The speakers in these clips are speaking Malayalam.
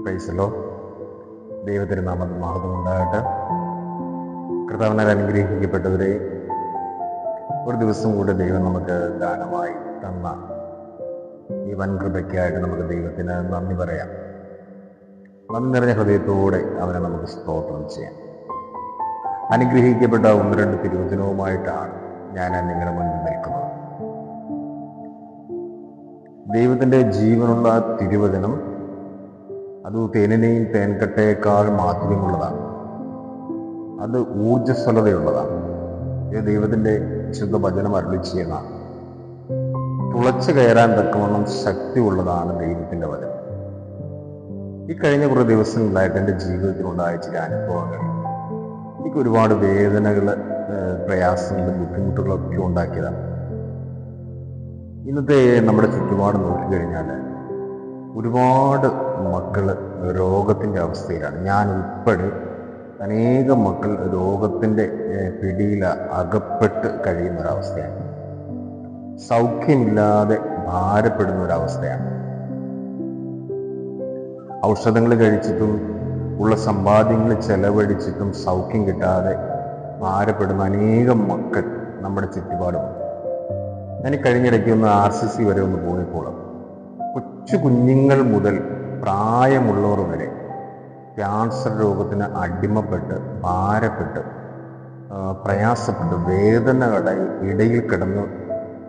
പ്രൈസലോ ദൈവത്തിന് നാമത്തിൽ മഹത്വം ഉണ്ടാകട്ടെ. കർത്താവിനാൽ അനുഗ്രഹിക്കപ്പെട്ടവരെ, ഒരു ദിവസം കൂടെ ദൈവം നമുക്ക് ദാനമായി തന്ന ഈ വൻകൃപയ്ക്കായിട്ട് നമുക്ക് ദൈവത്തിന് നന്ദി പറയാം. നന്ദി നിറഞ്ഞ ഹൃദയത്തോടെ അവനെ നമുക്ക് സ്തോത്രം ചെയ്യാം. അനുഗ്രഹിക്കപ്പെട്ട ഒന്ന് രണ്ട് തിരുവചനവുമായിട്ടാണ് ഞാൻ നിങ്ങളുടെ മുന്നിൽ നിൽക്കുന്നത്. ദൈവത്തിൻ്റെ ജീവനുള്ള തിരുവചനം അത് തേനിനെയും തേൻകട്ടയേക്കാൾ മാധുര്യമുള്ളതാണ്. അത് ഊർജ്ജസ്വലതയുള്ളതാണ്. ഇത് ദൈവത്തിൻ്റെ ശുദ്ധ വചനം അരുളി ചെയ്യുന്നതാണ്. തുളച്ചു കയറാൻ തക്കവണ്ണം ശക്തി ഉള്ളതാണ് ദൈവത്തിൻ്റെ വചനം. ഈ കഴിഞ്ഞ കുറേ ദിവസങ്ങളായിട്ട് എൻ്റെ ജീവിതത്തിലുണ്ടായ ചില അനുഭവങ്ങൾ എനിക്ക് ഒരുപാട് വേദനകൾ, പ്രയാസങ്ങളും ബുദ്ധിമുട്ടുകളൊക്കെ ഉണ്ടാക്കിയതാണ്. ഇന്നത്തെ നമ്മുടെ ചുറ്റുപാട് നോക്കിക്കഴിഞ്ഞാൽ ഒരുപാട് മക്കൾ രോഗത്തിൻ്റെ അവസ്ഥയിലാണ്. ഞാൻ ഉൾപ്പെടെ അനേകം മക്കൾ രോഗത്തിൻ്റെ പിടിയിൽ അകപ്പെട്ട് കഴിയുന്ന ഒരവസ്ഥയാണ്. സൗഖ്യമില്ലാതെ ഭാരപ്പെടുന്ന ഒരവസ്ഥയാണ്. ഔഷധങ്ങൾ കഴിച്ചിട്ടും ഉള്ള സമ്പാദ്യങ്ങൾ ചെലവഴിച്ചിട്ടും സൗഖ്യം കിട്ടാതെ ഭാരപ്പെടുന്ന അനേകം മക്കൾ നമ്മുടെ ചുറ്റുപാടുമുണ്ട്. ഞാൻ കഴിഞ്ഞിടയ്ക്ക് ഒന്ന് RCC വരെ ഒന്ന് പോയപ്പോൾ കൊച്ചു കുഞ്ഞുങ്ങൾ മുതൽ പ്രായമുള്ളവർ വരെ ക്യാൻസർ രോഗത്തിന് അടിമപ്പെട്ട് ഭാരപ്പെട്ട് പ്രയാസപ്പെട്ട് വേദനകളുടെ ഇടയിൽ കിടന്ന്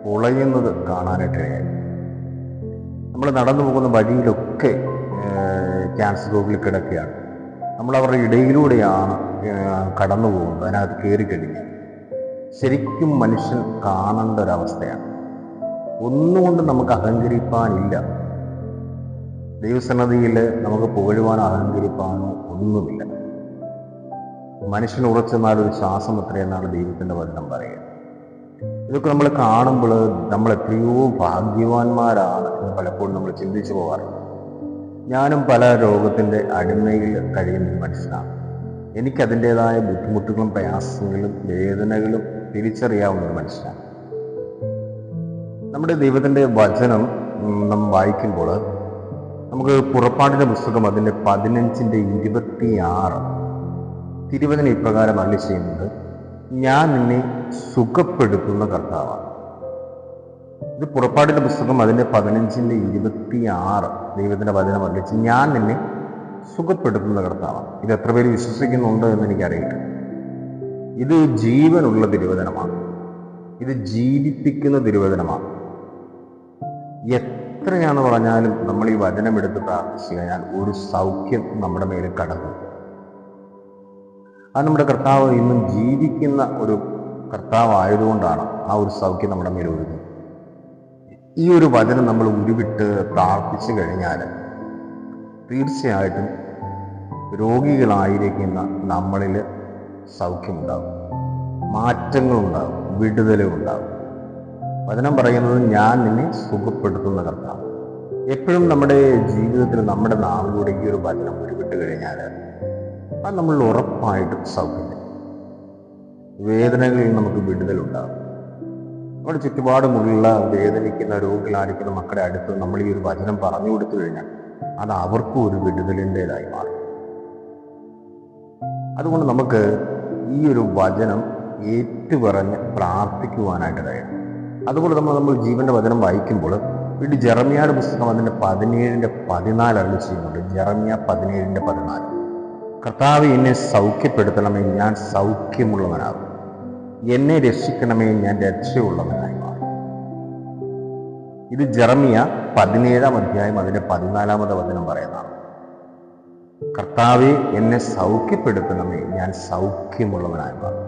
പൊളയുന്നത് കാണാനായിട്ടിടയായി. നമ്മൾ നടന്നു പോകുന്ന വഴിയിലൊക്കെ ക്യാൻസർ രോഗികൾ കിടക്കുകയാണ്. നമ്മൾ അവരുടെ ഇടയിലൂടെയാണ് കടന്നു പോകുന്നത്. അതിനകത്ത് കയറി കഴിഞ്ഞാൽ ശരിക്കും മനുഷ്യൻ കാണേണ്ട ഒരവസ്ഥയാണ്. ഒന്നുകൊണ്ട് നമുക്ക് അഹങ്കരിപ്പാനില്ല. ദൈവസന്നദ്ധിയിൽ നമുക്ക് പുകഴുവാനോ അഹങ്കരിപ്പാനോ ഒന്നുമില്ല. മനുഷ്യൻ ഉറച്ചെന്നാൽ ഒരു ശ്വാസം എത്രയെന്നാണ് ദൈവത്തിൻ്റെ വചനം പറയുക. ഇതൊക്കെ നമ്മൾ കാണുമ്പോൾ നമ്മൾ എത്രയോ ഭാഗ്യവാന്മാരാണ് എന്ന് പലപ്പോഴും നമ്മൾ ചിന്തിച്ചു പോകാറുണ്ട്. ഞാനും പല രോഗത്തിൻ്റെ അടിമയിൽ കഴിയുന്ന മനുഷ്യനാണ്. എനിക്കതിൻ്റെതായ ബുദ്ധിമുട്ടുകളും പ്രയാസങ്ങളും വേദനകളും തിരിച്ചറിയാവുന്ന ഒരു മനുഷ്യനാണ്. നമ്മുടെ ദൈവത്തിൻ്റെ വചനം നാം വായിക്കുമ്പോൾ നമുക്ക് പുറപ്പാടിൻ്റെ പുസ്തകം അതിൻ്റെ 15:26 തിരുവചനം ഇപ്രകാരം അരുളി ചെയ്യുന്നത്, ഞാൻ നിന്നെ സുഖപ്പെടുത്തുന്ന കർത്താവാണ്. ഇത് പുറപ്പാടിൻ്റെ പുസ്തകം അതിൻ്റെ 15:26 ദൈവത്തിൻ്റെ വചനം അരുളി ചെയ്യും, ഞാൻ നിന്നെ സുഖപ്പെടുത്തുന്ന കർത്താവാണ്. ഇത് എത്ര പേര് വിശ്വസിക്കുന്നുണ്ട് എന്ന് എനിക്കറിയില്ല. ഇത് ജീവനുള്ള തിരുവചനമാണ്. ഇത് ജീവിപ്പിക്കുന്ന തിരുവചനമാണ്. എത്രയാണെന്ന് പറഞ്ഞാലും നമ്മൾ ഈ വചനമെടുത്ത് പ്രാർത്ഥിച്ചു കഴിഞ്ഞാൽ ഒരു സൗഖ്യം നമ്മുടെ മേലെ കടന്നു. അത് നമ്മുടെ കർത്താവ് ഇന്നും ജീവിക്കുന്ന ഒരു കർത്താവായതുകൊണ്ടാണ് ആ ഒരു സൗഖ്യം നമ്മുടെ മേലെ ഒഴുകുന്നത്. ഈ ഒരു വചനം നമ്മൾ ഉരുവിട്ട് പ്രാർത്ഥിച്ചു കഴിഞ്ഞാൽ തീർച്ചയായിട്ടും രോഗികളായിരിക്കുന്ന നമ്മളിൽ സൗഖ്യമുണ്ടാകും, മാറ്റങ്ങളുണ്ടാകും, വിടുതലുണ്ടാകും. വചനം പറയുന്നത്, ഞാൻ നിന്നെ സുഖപ്പെടുത്തുന്ന കർത്താവ്. എപ്പോഴും നമ്മുടെ ജീവിതത്തിൽ നമ്മുടെ നാവിലൂടെ ഈ ഒരു വചനം ഉരുവിട്ട് കഴിഞ്ഞാൽ അത് നമ്മൾ ഉറപ്പായിട്ടും സൗഖ്യം. വേദനകളിൽ നമുക്ക് വിടുതലുണ്ടാകും. നമ്മുടെ ചുറ്റുപാടുമുള്ള വേദനിക്കുന്ന രോഗികളായിരിക്കുന്ന മക്കളുടെ അടുത്ത് നമ്മൾ ഈ ഒരു വചനം പറഞ്ഞു കൊടുത്തു കഴിഞ്ഞാൽ അത് അവർക്കും ഒരു വിടുതലിൻ്റെതായി മാറും. അതുകൊണ്ട് നമുക്ക് ഈ ഒരു വചനം ഏറ്റുപറഞ്ഞ് പ്രാർത്ഥിക്കുവാനായിട്ട് കഴിയണം. അതുകൊണ്ട് നമ്മൾ ജീവന്റെ വചനം വായിക്കുമ്പോൾ വീണ്ടും ജെറമ്യായുടെ പുസ്തകം അതിൻ്റെ 17:14 അരുളി ചെയ്യുന്നുണ്ട്. ജെറമ്യ 17:14, കർത്താവ് എന്നെ സൗഖ്യപ്പെടുത്തണമേ, ഞാൻ സൗഖ്യമുള്ളവനാകും. എന്നെ രക്ഷിക്കണമേ, ഞാൻ രക്ഷയുള്ളവനായി മാറും. ഇത് ജെറമ്യ 17-ാം അധ്യായം അതിൻ്റെ 14-ാമത്തെ വചനം പറയുന്നതാണ്. കർത്താവെ എന്നെ സൗഖ്യപ്പെടുത്തണമേ, ഞാൻ സൗഖ്യമുള്ളവനായി മാറും.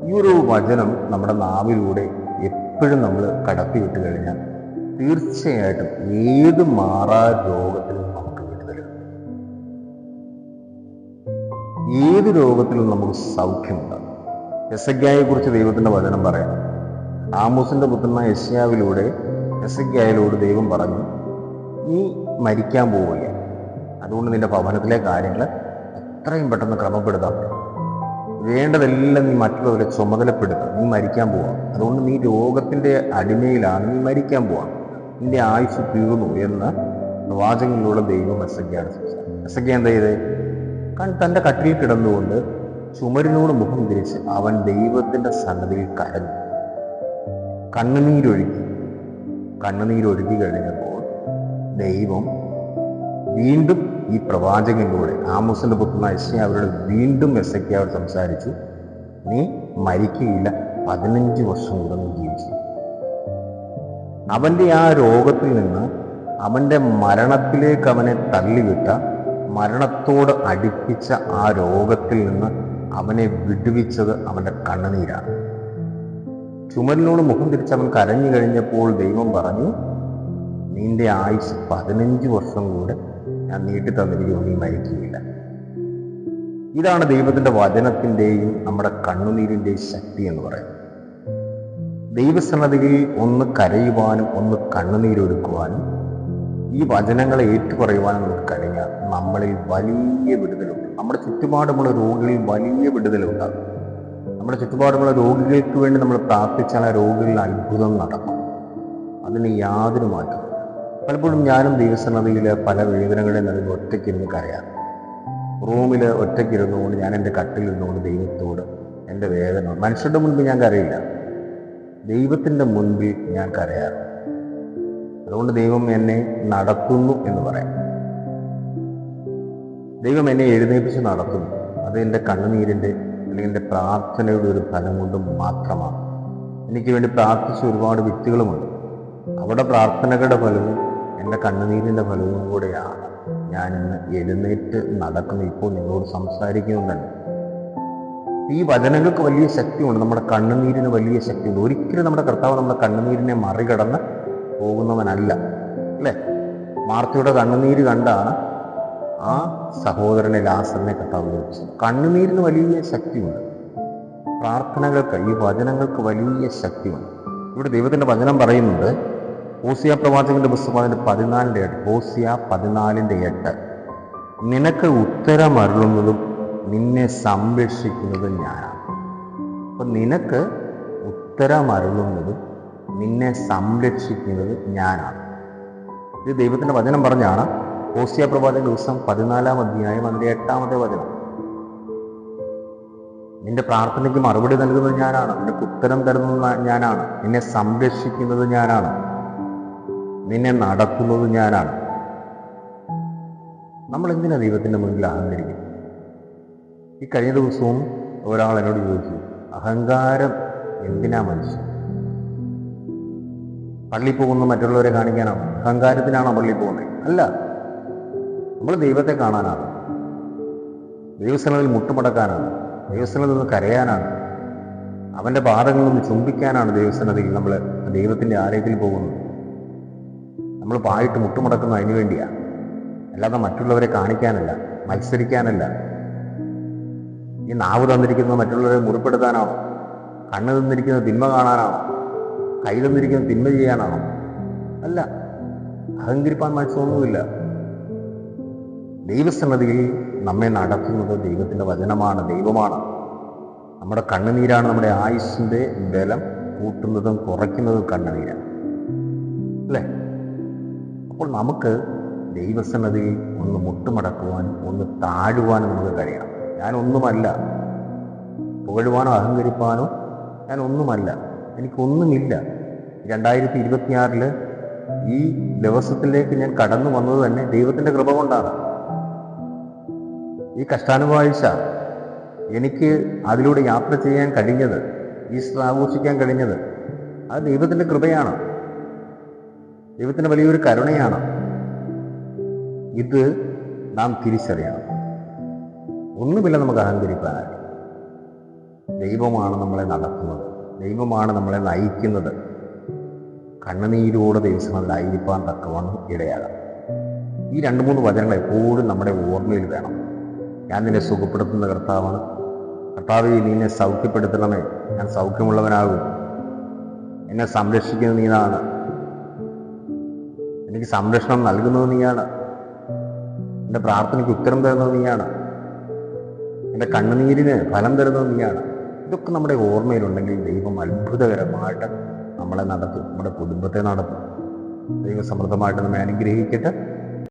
ഈ ഒരു വചനം നമ്മുടെ നാവിലൂടെ എപ്പോഴും നമ്മൾ കടത്തിവിട്ട് കഴിഞ്ഞാൽ തീർച്ചയായിട്ടും ഏത് മാറാ രോഗത്തിലും നമുക്ക് വിടുതലുണ്ട്. ഏത് രോഗത്തിലും നമുക്ക് സൗഖ്യമുണ്ടാകും. യെസയ്യായെ കുറിച്ച് ദൈവത്തിൻ്റെ വചനം പറയാം. ആമോസിന്റെ പുത്രനായ യെശയ്യാവിലൂടെ യെസയ്യായോട് ദൈവം പറഞ്ഞു, നീ മരിക്കാൻ പോവുക, അതുകൊണ്ട് നിന്റെ ഭവനത്തിലെ കാര്യങ്ങൾ എത്രയും പെട്ടെന്ന് ക്രമപ്പെടുത്താൻ പറ്റും. വേണ്ടതെല്ലാം നീ മറ്റുള്ളവരെ ചുമതലപ്പെടുത്തുക. നീ മരിക്കാൻ പോവാം, അതുകൊണ്ട് നീ രോഗത്തിൻ്റെ അടിമയിലാണ്, നീ മരിക്കാൻ പോവാം, നിന്റെ ആയുസ് തീർന്നു എന്ന് പ്രവാചകനിലൂടെ ദൈവം എസെക്കിയായോട് സംസാരിച്ചു. എസെക്കിയാ എന്താ ചെയ്തേ? തൻ്റെ കട്ടിൽ കിടന്നുകൊണ്ട് ചുമരിനോട് മുഖം തിരിച്ച് അവൻ ദൈവത്തിൻ്റെ സന്നദ്ധിയിൽ കരഞ്ഞു, കണ്ണുനീരൊഴുക്കി കഴിഞ്ഞപ്പോൾ ദൈവം വീണ്ടും ഈ പ്രവാചകനിലൂടെ ആമോസിന്റെ പുത്രനായ യെശയ്യാ അവരോട് വീണ്ടും എസെക്കിയായോട് സംസാരിച്ചു, നീ മരിക്കുകയില്ല, 15 വർഷം കൂടെ നീ ജീവിച്ചു. അവൻ്റെ ആ രോഗത്തിൽ നിന്ന്, അവൻ്റെ മരണത്തിലേക്ക് അവനെ തള്ളിവിട്ട, മരണത്തോട് അടുപ്പിച്ച ആ രോഗത്തിൽ നിന്ന് അവനെ വിടുവിച്ചത് അവൻ്റെ കണ്ണുനീരാണ്. ചുമരിനോട് മുഖം തിരിച്ച് അവൻ കരഞ്ഞു കഴിഞ്ഞപ്പോൾ ദൈവം പറഞ്ഞു, നിന്റെ ആയുസ് 15 വർഷം കൂടെ ഞാൻ നീട്ടി തന്നിരിക്കുന്നു, നീ മരിക്കുകയില്ല. ഇതാണ് ദൈവത്തിൻ്റെ വചനത്തിൻ്റെയും നമ്മുടെ കണ്ണുനീരിൻ്റെയും ശക്തി എന്ന് പറയുന്നത്. ദൈവസന്നദ്ധിയിൽ ഒന്ന് കരയുവാനും ഒന്ന് കണ്ണുനീരൊഴുക്കുവാനും ഈ വചനങ്ങളെ ഏറ്റുപറയുവാനും നമുക്ക് കഴിഞ്ഞാൽ നമ്മളിൽ വലിയ വിടുതലുണ്ട്. നമ്മുടെ ചുറ്റുപാടുമുള്ള രോഗികളിൽ വലിയ വിടുതലുണ്ടാകും. നമ്മുടെ ചുറ്റുപാടുമുള്ള രോഗികൾക്ക് വേണ്ടി നമ്മൾ പ്രാർത്ഥിച്ചാൽ ആ രോഗികളിൽ അത്ഭുതം നടക്കും. അതിന് യാതൊരു മാറ്റവും. പലപ്പോഴും ഞാനും ദൈവസന്നദ്ധിയിൽ പല വേദനകളെ നൽകി ഒറ്റയ്ക്കിരുന്ന് കരയാം. റൂമിൽ ഒറ്റയ്ക്കിരുന്നുകൊണ്ട് ഞാൻ എൻ്റെ കട്ടിലിരുന്നുകൊണ്ട് ദൈവത്തോട് എൻ്റെ വേദന, മനുഷ്യരുടെ മുൻപിൽ ഞാൻ കരയില്ല, ദൈവത്തിൻ്റെ മുൻപിൽ ഞാൻ കരയാറ്. അതുകൊണ്ട് ദൈവം എന്നെ നടത്തുന്നു എന്ന് പറയാം. ദൈവം എന്നെ എഴുന്നേൽപ്പിച്ച് നടത്തുന്നു. അത് എൻ്റെ കണ്ണുനീരിൻ്റെ അല്ലെങ്കിൽ എൻ്റെ പ്രാർത്ഥനയുടെ ഒരു ഫലം കൊണ്ട് മാത്രമാണ്. എനിക്ക് വേണ്ടി പ്രാർത്ഥിച്ച ഒരുപാട് വ്യക്തികളുമുണ്ട്. അവിടെ പ്രാർത്ഥനകളുടെ ഫലവും എൻ്റെ കണ്ണുനീരിൻ്റെ ഫലവും കൂടെയാണ് ഞാനിന്ന് എഴുന്നേറ്റ് നടക്കുന്ന, ഇപ്പോൾ നിങ്ങളോട് സംസാരിക്കുന്നുണ്ട്. ഈ വചനങ്ങൾക്ക് വലിയ ശക്തിയുണ്ട്, നമ്മുടെ കണ്ണുനീരിന് വലിയ ശക്തിയുണ്ട്. ഒരിക്കലും നമ്മുടെ കർത്താവ് നമ്മുടെ കണ്ണുനീരിനെ മറികടന്ന് പോകുന്നവനല്ല, അല്ലേ? മാർത്തയുടെ കണ്ണുനീര് കണ്ടാണ് ആ സഹോദരനെ ലാസറിനെ കർത്താവ് വിളിച്ചത്. കണ്ണുനീരിന് വലിയ ശക്തിയുണ്ട്. പ്രാർത്ഥനകൾക്ക്, ഈ വചനങ്ങൾക്ക് വലിയ ശക്തിയുണ്ട്. ഇവിടെ ദൈവത്തിൻ്റെ വചനം പറയുന്നുണ്ട്, ഹോസിയ പ്രവാചകന്റെ പുസ്തകം 14:8, ഹോസിയ 14:8, നിനക്ക് ഉത്തരമരുളുന്നതും നിന്നെ സംരക്ഷിക്കുന്നതും ഞാനാണ്. അപ്പം നിനക്ക് ഉത്തരമരുളുന്നതും നിന്നെ സംരക്ഷിക്കുന്നത് ഞാനാണ്. ഇത് ദൈവത്തിൻ്റെ വചനം പറഞ്ഞാണ്. ഹോസിയ പ്രവാചകന്റെ പുസ്തകം 14-ാം അധ്യായം 8-ാമത്തെ വചനം. നിന്റെ പ്രാർത്ഥനയ്ക്ക് മറുപടി നൽകുന്നത് ഞാനാണ്, നിനക്ക് ഉത്തരം തരുന്നത് ഞാനാണ്, നിന്നെ സംരക്ഷിക്കുന്നത് ഞാനാണ്, നിന്നെ നടത്തുന്നത് ഞാനാണ്. നമ്മൾ എന്തിനാ ദൈവത്തിൻ്റെ മുന്നിൽ അഹങ്കരിക്കുന്നത്? ഈ കഴിഞ്ഞ ദിവസവും ഒരാൾ എന്നോട് ചോദിച്ചു, അഹങ്കാരം എന്തിനാ മനുഷ്യൻ? പള്ളിയിൽ പോകുന്ന മറ്റുള്ളവരെ കാണിക്കാനാണോ? അഹങ്കാരത്തിനാണോ പള്ളിയിൽ പോകുന്നത്? അല്ല, നമ്മൾ ദൈവത്തെ കാണാനാണ്, ദൈവസ്ഥലത്തിൽ മുട്ടുമടക്കാനാണ്, ദൈവസ്ഥലത്തിൽ നിന്ന് കരയാനാണ്, അവൻ്റെ പാദങ്ങളിൽ നിന്ന് ചുംബിക്കാനാണ് ദൈവസന്നദ്ധിയിൽ നമ്മൾ ദൈവത്തിൻ്റെ ആലയത്തിൽ പോകുന്നത്. നമ്മൾ പായിട്ട് മുട്ടുമടക്കുന്നത് അതിനു വേണ്ടിയാണ്, അല്ലാതെ മറ്റുള്ളവരെ കാണിക്കാനല്ല, മത്സരിക്കാനല്ല. ഈ നാവ് തന്നിരിക്കുന്നത് മറ്റുള്ളവരെ മുറിപ്പെടുത്താനാണോ? കണ്ണ് തന്നിരിക്കുന്നത് തിന്മ കാണാനാണോ? കൈ തന്നിരിക്കുന്നത് തിന്മ ചെയ്യാനാണോ? അല്ല, അഹങ്കരിപ്പാൻ മനസ്സൊന്നുമില്ല. ദൈവസന്നദ്ധിയിൽ നമ്മെ നടത്തുന്നത് ദൈവത്തിൻ്റെ വചനമാണ്, ദൈവമാണ്. നമ്മുടെ കണ്ണുനീരാണ് നമ്മുടെ ആയുസ്സിൻ്റെ ബലം കൂട്ടുന്നതും കുറയ്ക്കുന്നതും കണ്ണുനീരാണ്, അല്ലേ? അപ്പോൾ നമുക്ക് ദൈവസന്നദ്ധിയിൽ ഒന്ന് മുട്ടുമടക്കുവാനും ഒന്ന് താഴുവാനും നമുക്ക് കഴിയണം. ഞാനൊന്നുമല്ല, പുകഴുവാനോ അഹങ്കരിപ്പാനോ ഞാനൊന്നുമല്ല, എനിക്കൊന്നുമില്ല. 2026 ഈ ദിവസത്തിലേക്ക് ഞാൻ കടന്നു വന്നത് തന്നെ ദൈവത്തിൻ്റെ കൃപ കൊണ്ടാണ്. ഈ കഷ്ടാനുവാഴ്ച എനിക്ക് അതിലൂടെ യാത്ര ചെയ്യാൻ കഴിഞ്ഞത്, ഈസ്റ്റർ ആഘോഷിക്കാൻ കഴിഞ്ഞത്, അത് ദൈവത്തിൻ്റെ കൃപയാണ്, ദൈവത്തിൻ്റെ വലിയൊരു കരുണയാണ്. ഇത് നാം തിരിച്ചറിയണം. ഒന്നുമില്ല നമുക്ക് അഹങ്കരിക്കാനായിട്ട്. ദൈവമാണ് നമ്മളെ നടത്തുന്നത്, ദൈവമാണ് നമ്മളെ നയിക്കുന്നത്. കണ്ണുനീരോടെ ദൈവസന്നദ്ധിയിലായിരിക്കാൻ തക്കവണ്ണം ഇടയാകാം. ഈ 2-3 വചനങ്ങൾ എപ്പോഴും നമ്മുടെ ഓർമ്മയിൽ വേണം. ഞാൻ നിന്നെ സുഖപ്പെടുത്തുന്ന കർത്താവാണ്, കർത്താവേ നീ എന്നെ സൗഖ്യപ്പെടുത്തണമേ, ഞാൻ സൗഖ്യമുള്ളവനാകും, എന്നെ സംരക്ഷിക്കുന്നത് നീയാണ്, എനിക്ക് സംരക്ഷണം നൽകുന്നത് നീയാണ്, എൻ്റെ പ്രാർത്ഥനയ്ക്ക് ഉത്തരം തരുന്നത് നീയാണ്, എൻ്റെ കണ്ണുനീരിന് ഫലം തരുന്നത് നീയാണ്. ഇതൊക്കെ നമ്മുടെ ഓർമ്മയിലുണ്ടെങ്കിൽ ദൈവം അത്ഭുതകരമായിട്ട് നമ്മളെ നടത്തും, നമ്മുടെ കുടുംബത്തെ നടത്തും. ദൈവം സമൃദ്ധമായിട്ട് നമ്മെ അനുഗ്രഹിക്കട്ടെ.